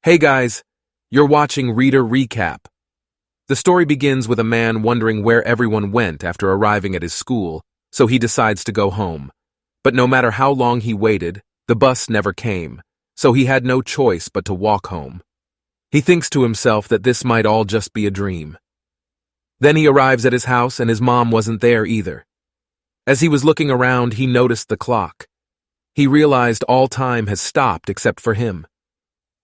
Hey guys, you're watching Reader Recap. The story begins with a man wondering where everyone went after arriving at his school, so he decides to go home. But no matter how long he waited, the bus never came, so he had no choice but to walk home. He thinks to himself that this might all just be a dream. Then he arrives at his house and his mom wasn't there either. As he was looking around, he noticed the clock. He realized all time has stopped except for him.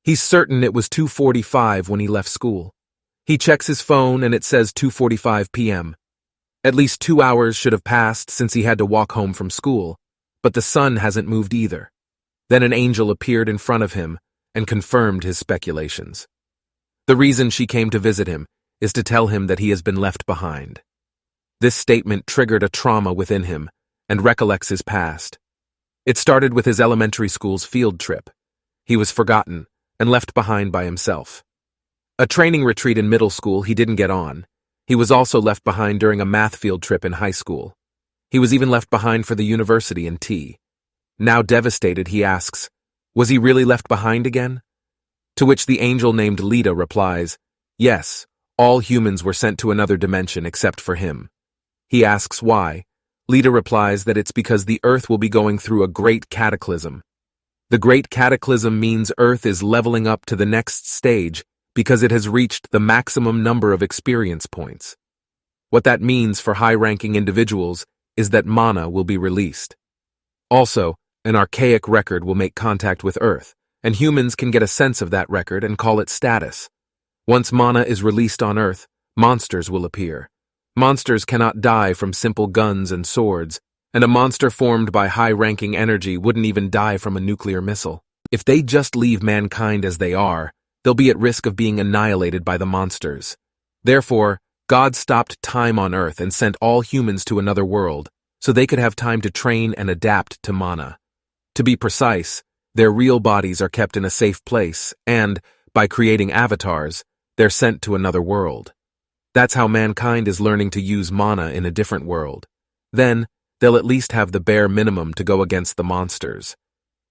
He's certain it was 2:45 when he left school. He checks his phone and it says 2:45 p.m. At least 2 hours should have passed since he had to walk home from school, but the sun hasn't moved either. Then an angel appeared in front of him and confirmed his speculations. The reason she came to visit him is to tell him that he has been left behind. This statement triggered a trauma within him and recollects his past. It started with his elementary school's field trip. He was forgotten and left behind by himself. A training retreat in middle school he didn't get on. He was also left behind during a math field trip in high school. He was even left behind for the university in T. Now devastated, he asks, was he really left behind again? To which the angel named Lita replies, yes, all humans were sent to another dimension except for him. He asks why. Lita replies that it's because the Earth will be going through a great cataclysm. The Great Cataclysm means Earth is leveling up to the next stage because it has reached the maximum number of experience points. What that means for high-ranking individuals is that mana will be released. Also, an archaic record will make contact with Earth, and humans can get a sense of that record and call it status. Once mana is released on Earth, monsters will appear. Monsters cannot die from simple guns and swords, and a monster formed by high-ranking energy wouldn't even die from a nuclear missile. If they just leave mankind as they are, they'll be at risk of being annihilated by the monsters. Therefore, God stopped time on Earth and sent all humans to another world, so they could have time to train and adapt to mana. To be precise, their real bodies are kept in a safe place, and, by creating avatars, they're sent to another world. That's how mankind is learning to use mana in a different world. Then, they'll at least have the bare minimum to go against the monsters.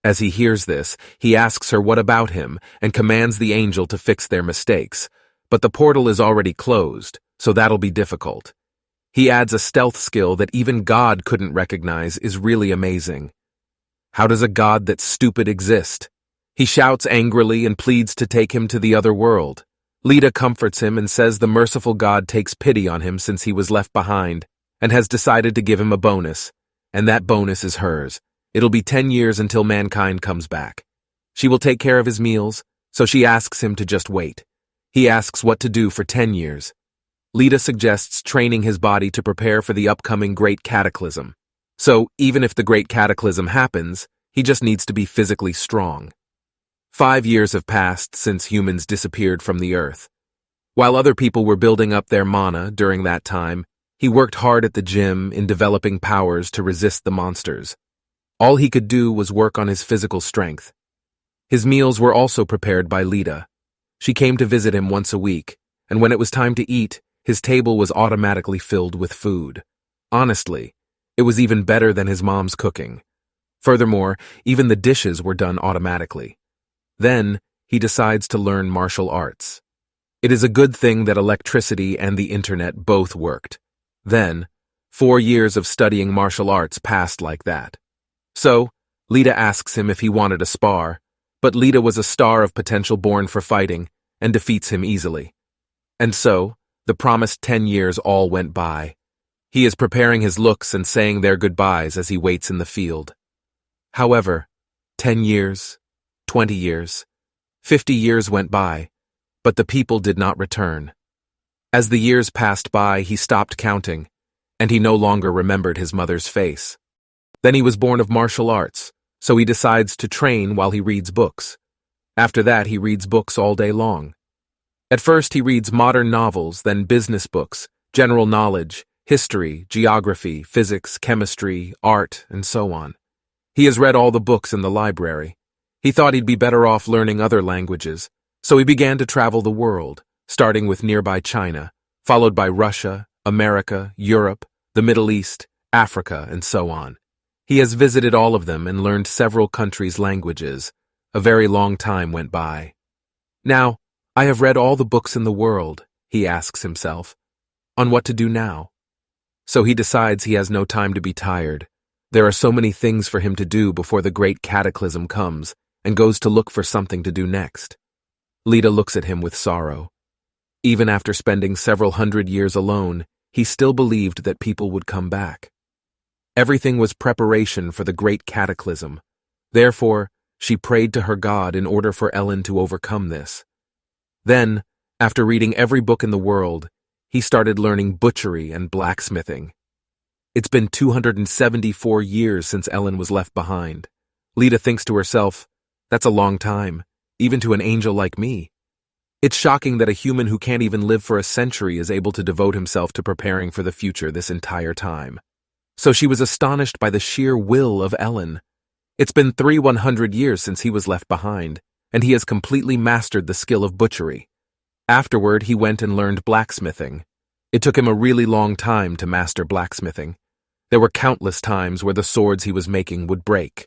As he hears this, he asks her what about him and commands the angel to fix their mistakes. But the portal is already closed, so that'll be difficult. He adds a stealth skill that even God couldn't recognize is really amazing. How does a god that's stupid exist? He shouts angrily and pleads to take him to the other world. Lita comforts him and says the merciful God takes pity on him since he was left behind, and has decided to give him a bonus, and that bonus is hers. It'll be 10 years until mankind comes back. She will take care of his meals, so she asks him to just wait. He asks what to do for 10 years. Lita suggests training his body to prepare for the upcoming Great Cataclysm. So, even if the Great Cataclysm happens, he just needs to be physically strong. 5 years have passed since humans disappeared from the Earth. While other people were building up their mana during that time, he worked hard at the gym in developing powers to resist the monsters. All he could do was work on his physical strength. His meals were also prepared by Lita. She came to visit him once a week, and when it was time to eat, his table was automatically filled with food. Honestly, it was even better than his mom's cooking. Furthermore, even the dishes were done automatically. Then, he decides to learn martial arts. It is a good thing that electricity and the internet both worked. Then, 4 years of studying martial arts passed like that. So, Lita asks him if he wanted a spar, but Lita was a star of potential born for fighting and defeats him easily. And so, the promised 10 years all went by. He is preparing his looks and saying their goodbyes as he waits in the field. However, 10 years, 20 years, 50 years went by, but the people did not return. As the years passed by, he stopped counting, and he no longer remembered his mother's face. Then he was born of martial arts, so he decides to train while he reads books. After that, he reads books all day long. At first, he reads modern novels, then business books, general knowledge, history, geography, physics, chemistry, art, and so on. He has read all the books in the library. He thought he'd be better off learning other languages, so he began to travel the world, starting with nearby China, followed by Russia, America, Europe, the Middle East, Africa, and so on. He has visited all of them and learned several countries' languages. A very long time went by. Now, I have read all the books in the world, he asks himself, on what to do now. So he decides he has no time to be tired. There are so many things for him to do before the great cataclysm comes, and goes to look for something to do next. Lita looks at him with sorrow. Even after spending several hundred years alone, he still believed that people would come back. Everything was preparation for the great cataclysm. Therefore, she prayed to her God in order for Ellen to overcome this. Then, after reading every book in the world, he started learning butchery and blacksmithing. It's been 274 years since Ellen was left behind. Lita thinks to herself, that's a long time, even to an angel like me. It's shocking that a human who can't even live for a century is able to devote himself to preparing for the future this entire time. So she was astonished by the sheer will of Ellen. It's been 100 years since he was left behind, and he has completely mastered the skill of butchery. Afterward, he went and learned blacksmithing. It took him a really long time to master blacksmithing. There were countless times where the swords he was making would break.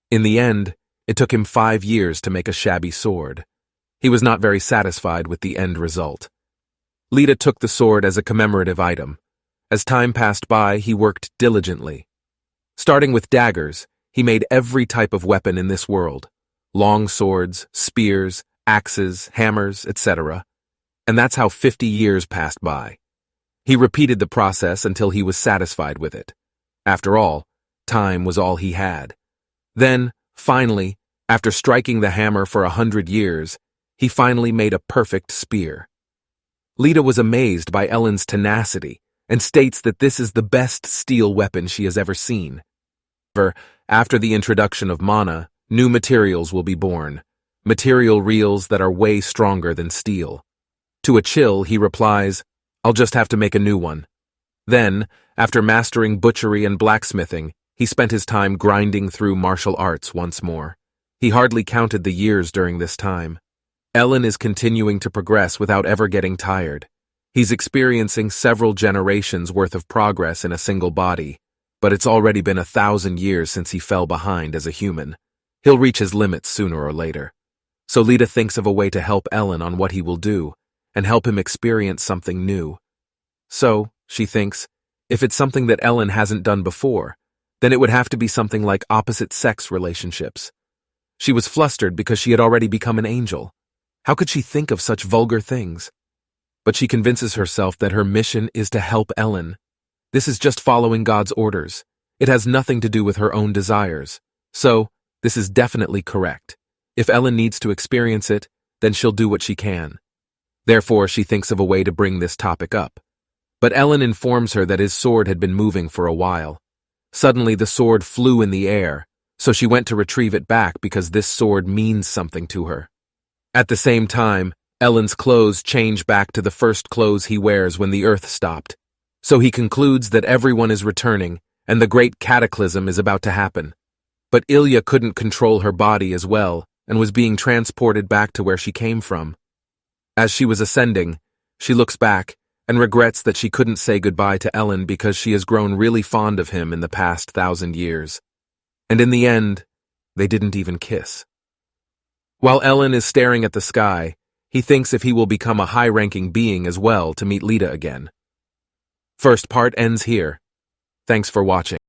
In the end, it took him 5 years to make a shabby sword. He was not very satisfied with the end result. Lita took the sword as a commemorative item. As time passed by, he worked diligently. Starting with daggers, he made every type of weapon in this world: long swords, spears, axes, hammers, etc. And that's how 50 years passed by. He repeated the process until he was satisfied with it. After all, time was all he had. Then, finally, after striking the hammer for 100 years, he finally made a perfect spear. Lita was amazed by Ellen's tenacity and states that this is the best steel weapon she has ever seen. However, after the introduction of mana, new materials will be born, material reels that are way stronger than steel. To a chill, he replies, I'll just have to make a new one. Then, after mastering butchery and blacksmithing, he spent his time grinding through martial arts once more. He hardly counted the years during this time. Ellen is continuing to progress without ever getting tired. He's experiencing several generations worth of progress in a single body, but it's already been 1,000 years since he fell behind as a human. He'll reach his limits sooner or later. So Lita thinks of a way to help Ellen on what he will do, and help him experience something new. So, she thinks, if it's something that Ellen hasn't done before, then it would have to be something like opposite-sex relationships. She was flustered because she had already become an angel. How could she think of such vulgar things? But she convinces herself that her mission is to help Ellen. This is just following God's orders. It has nothing to do with her own desires. So, this is definitely correct. If Ellen needs to experience it, then she'll do what she can. Therefore, she thinks of a way to bring this topic up. But Ellen informs her that his sword had been moving for a while. Suddenly, the sword flew in the air, so she went to retrieve it back because this sword means something to her. At the same time, Ellen's clothes change back to the first clothes he wears when the earth stopped. So he concludes that everyone is returning, and the great cataclysm is about to happen. But Ilya couldn't control her body as well, and was being transported back to where she came from. As she was ascending, she looks back and regrets that she couldn't say goodbye to Ellen because she has grown really fond of him in the past 1,000 years. And in the end, they didn't even kiss. While Ellen is staring at the sky, he thinks if he will become a high-ranking being as well to meet Lita again. First part ends here. Thanks for watching.